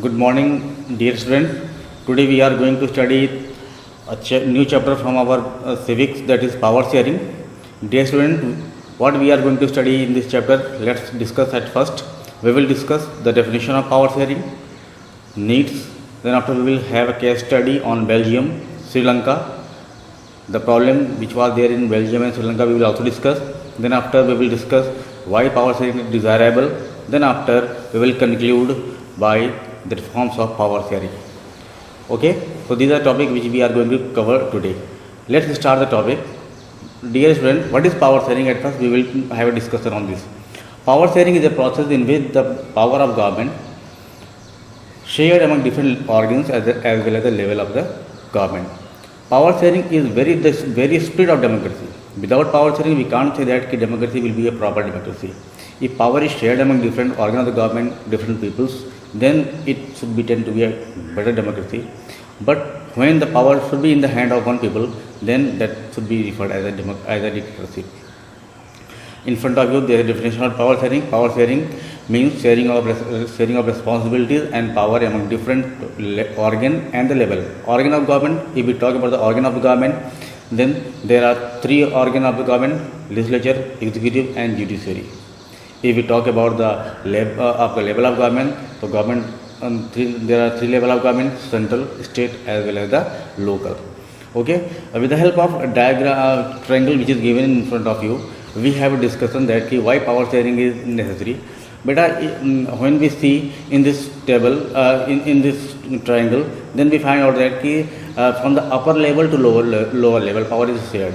Good morning, dear student. Today we are going to study a new chapter from our civics, that is power sharing. Dear student, what we are going to study in this chapter? Let's discuss at first. We will discuss the definition of power sharing, needs. Then after we will have a case study on Belgium, Sri Lanka. The problem which was there in Belgium and Sri Lanka we will also discuss. Then after we will discuss why power sharing is desirable. Then after we will conclude by the forms of power sharing. Okay, so these are topics which we are going to cover today. Let's start the topic. Dear student, what is power sharing? At first we will have a discussion on this. Power sharing is a process in which the power of government shared among different organs as well as the level of the government. Power sharing is very spirit of democracy. Without power sharing, we can't say that democracy will be a proper democracy. If power is shared among different organs of the government, different peoples, then it should be tend to be a better democracy. But when the power should be in the hand of one people, then that should be referred as a dictatorship. In front of you, there is a definition of power sharing. Power sharing means sharing of responsibilities and power among different organ and the level. Organ of government. If we talk about the organ of the government, then there are three organs of the government: legislature, executive, and judiciary. If we talk about the level of government, so government there are three levels of government: central, state, as well as the local. Okay, with the help of a diagram triangle which is given in front of you, we have a discussion that why power sharing is necessary. But when we see in this table, in this triangle, then we find out that from the upper level to lower level, power is shared.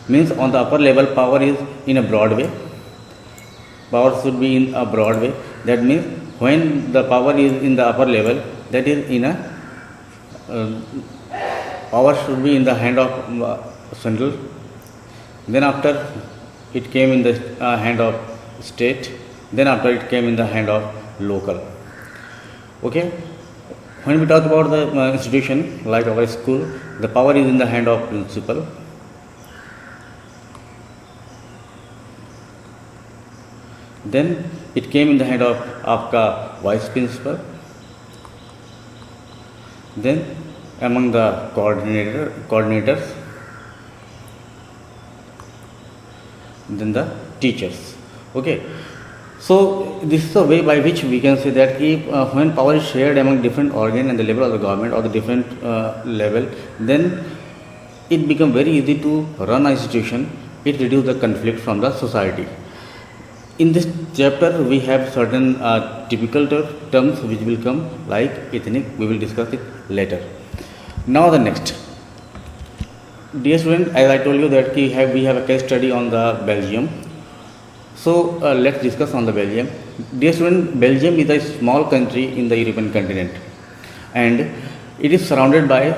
Means on the upper level, power is in a broad way. Power should be in a broad way. That means when the power is in the upper level, that is in a power should be in the hand of central. Then after it came in the hand of state. Then after it came in the hand of local. Okay. When we talk about the institution like our school, the power is in the hand of principal. Then it came in the hand of आपका vice principal. Then among the coordinators, then the teachers. Okay. So this is the way by which we can say that when power is shared among different organ and the level of the government or the different level, then it becomes very easy to run an institution. It reduces the conflict from the society. In this chapter, we have certain typical terms which will come like ethnic. We will discuss it later. Now the next. Dear student, as I told you that we have a case study on the Belgium. So let's discuss on the Belgium. Dear student, Belgium is a small country in the European continent, and it is surrounded by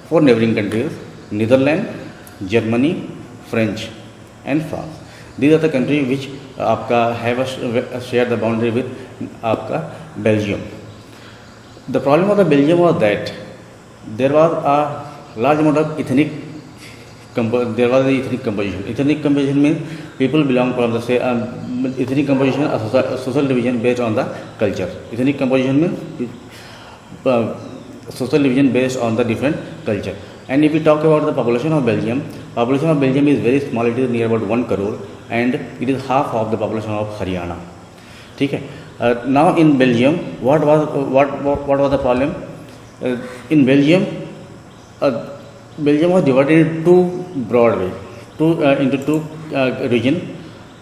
four neighboring countries: Netherlands, Germany, French, and France. These are the countries which have shared the boundary with Belgium. The problem of the Belgium was that there was a large amount of ethnic composition. Ethnic composition means people belong from the ethnic composition, a social division based on the culture. Ethnic composition means social division based on the different culture. And if we talk about the population of Belgium is very small. It is near about 1 crore, and it is half of the population of Haryana. Okay. Now in Belgium, what was the problem? In Belgium, Belgium was divided into two broad ways, into two regions.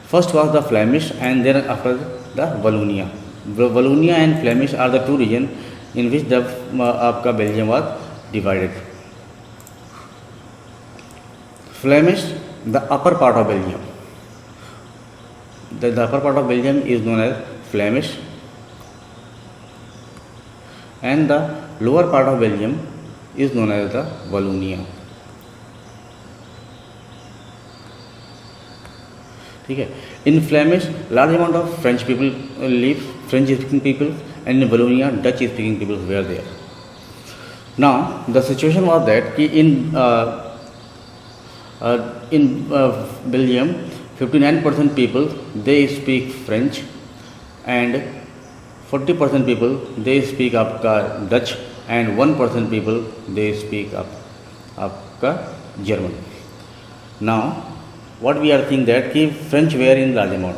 First was the Flemish, and then after the Wallonia. Wallonia and Flemish are the two regions in which the Belgium was divided. Flemish, the upper part of Belgium. The upper part of Belgium is known as Flemish, and the lower part of Belgium is known as the Wallonia. Okay. In Flemish, large amount of French people live, French-speaking people, and in Wallonia, Dutch-speaking people were there. Now, the situation was that in Belgium, 59% people they speak French, and 40% people they speak आपका Dutch and 1% people they speak आपका German. Now what we are thinking that कि French were in large amount.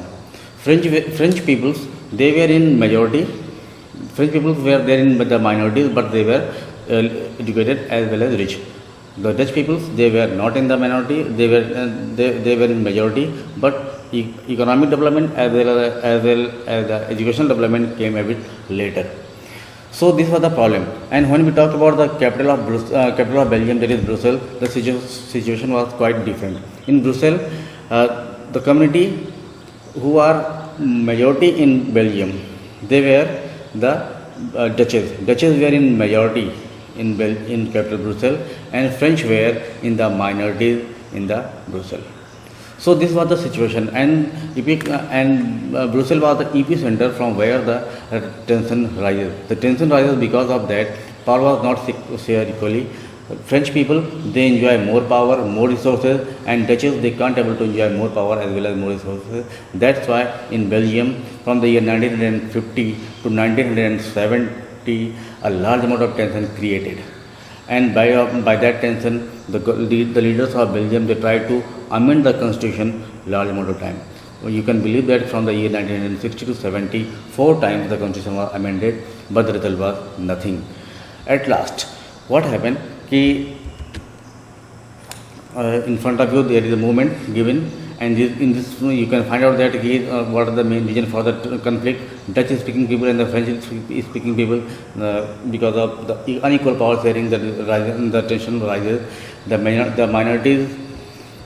French peoples they were in majority. French peoples were there in the minorities, but they were educated as well as rich. The Dutch peoples they were not in the minority, they were in majority, but economic development as well as the educational development came a bit later. So this was the problem. And when we talk about the capital of Belgium, that is Brussels, the situation was quite different. In Brussels, the community who are majority in Belgium, they were the Dutches. Dutches were in majority in capital Brussels, and French were in the minorities in the Brussels. So this was the situation, and Brussels was the epicenter from where the tension rises. The tension rises because of that power was not shared equally. French people they enjoy more power, more resources, and Dutches they can't able to enjoy more power as well as more resources. That's why in Belgium from the year 1950 to 1970 a large amount of tension created, and by that tension the leaders of Belgium they tried to amend the constitution large amount of time. You can believe that from the year 1960 to 70 4 times the constitution was amended, but the result was nothing. At last what happened कि in front of you there is a movement given, and in this you can find out that what are the main reason for the conflict. Dutch speaking people and the French speaking people, because of the unequal power sharing, the tension rises. The minorities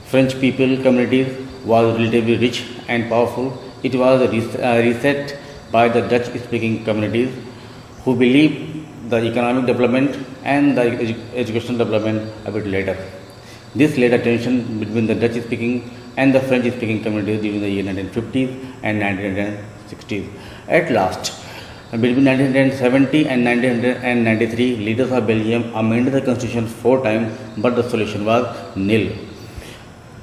French people communities was relatively rich and powerful. It was reset by the Dutch speaking communities who believe the economic development and the educational development a bit later. This led a tension between the Dutch speaking and the French speaking communities during the year 1950s and 1960s. At last, between 1970 and 1993, leaders of Belgium amended the constitution 4 times, but the solution was nil.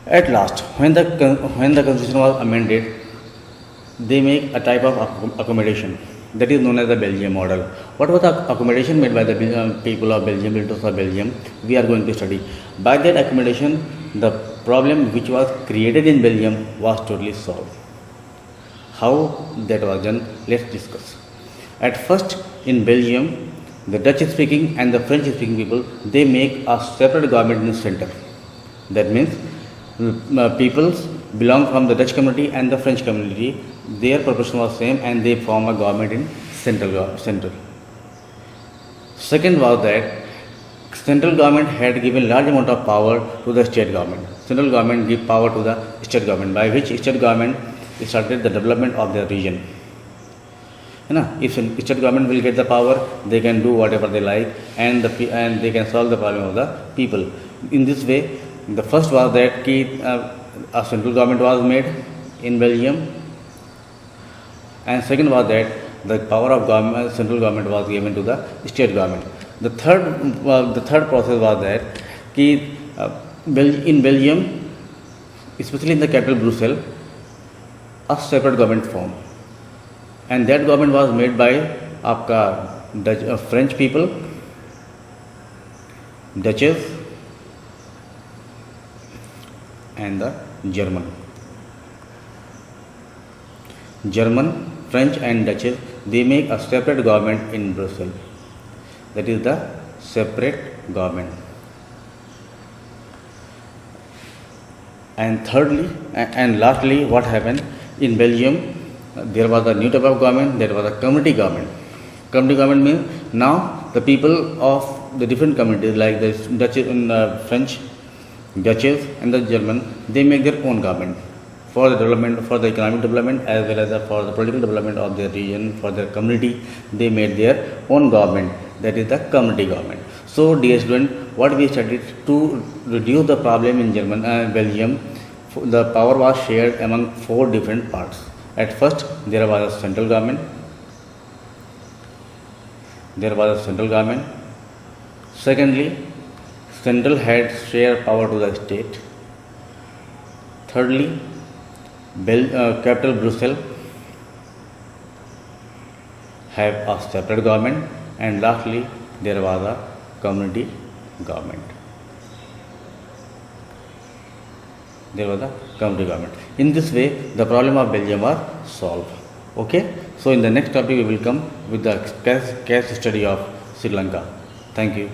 At last, when the constitution was amended, they make a type of accommodation that is known as the Belgium model. What was the accommodation made by the people of Belgium, leaders of Belgium? We are going to study. By that accommodation, the problem which was created in Belgium was totally solved. How that was done? Let's discuss. At first, in Belgium, the Dutch speaking and the French speaking people they make a separate government in the center. That means peoples belong from the Dutch community and the French community. Their proportion was same, and they form a government in central. Second was that central government had given large amount of power to the state government. Central government give power to the state government, by which state government started the development of their region. If state government will get the power, they can do whatever they like, and they can solve the problem of the people. In this way, the first was that a central government was made in Belgium, and second was that the power of central government was given to the state government. The third process was that in Belgium, especially in the capital Brussels, a separate government formed, and that government was made by French people, Dutches, and the German, French and Dutch, they make a separate government in Brussels. That is the separate government. And thirdly and lastly, what happened in Belgium? There was a new type of government, that was a community government. Community government means now the people of the different communities like the Dutch and French, Dutches and the German, they make their own government for the development, for the economic development as well as for the political development of their region, for their community. They made their own government, that is the community government. So dear student, what we studied to reduce the problem in Belgium, the power was shared among 4 different parts. At first, there was a central government. Secondly, central had share power to the state. Thirdly, capital Brussels have a separate government, and lastly there was a community government. There was a community government. In this way, the problem of Belgium was solved. Okay. So in the next topic we will come with the case study of Sri Lanka. Thank you.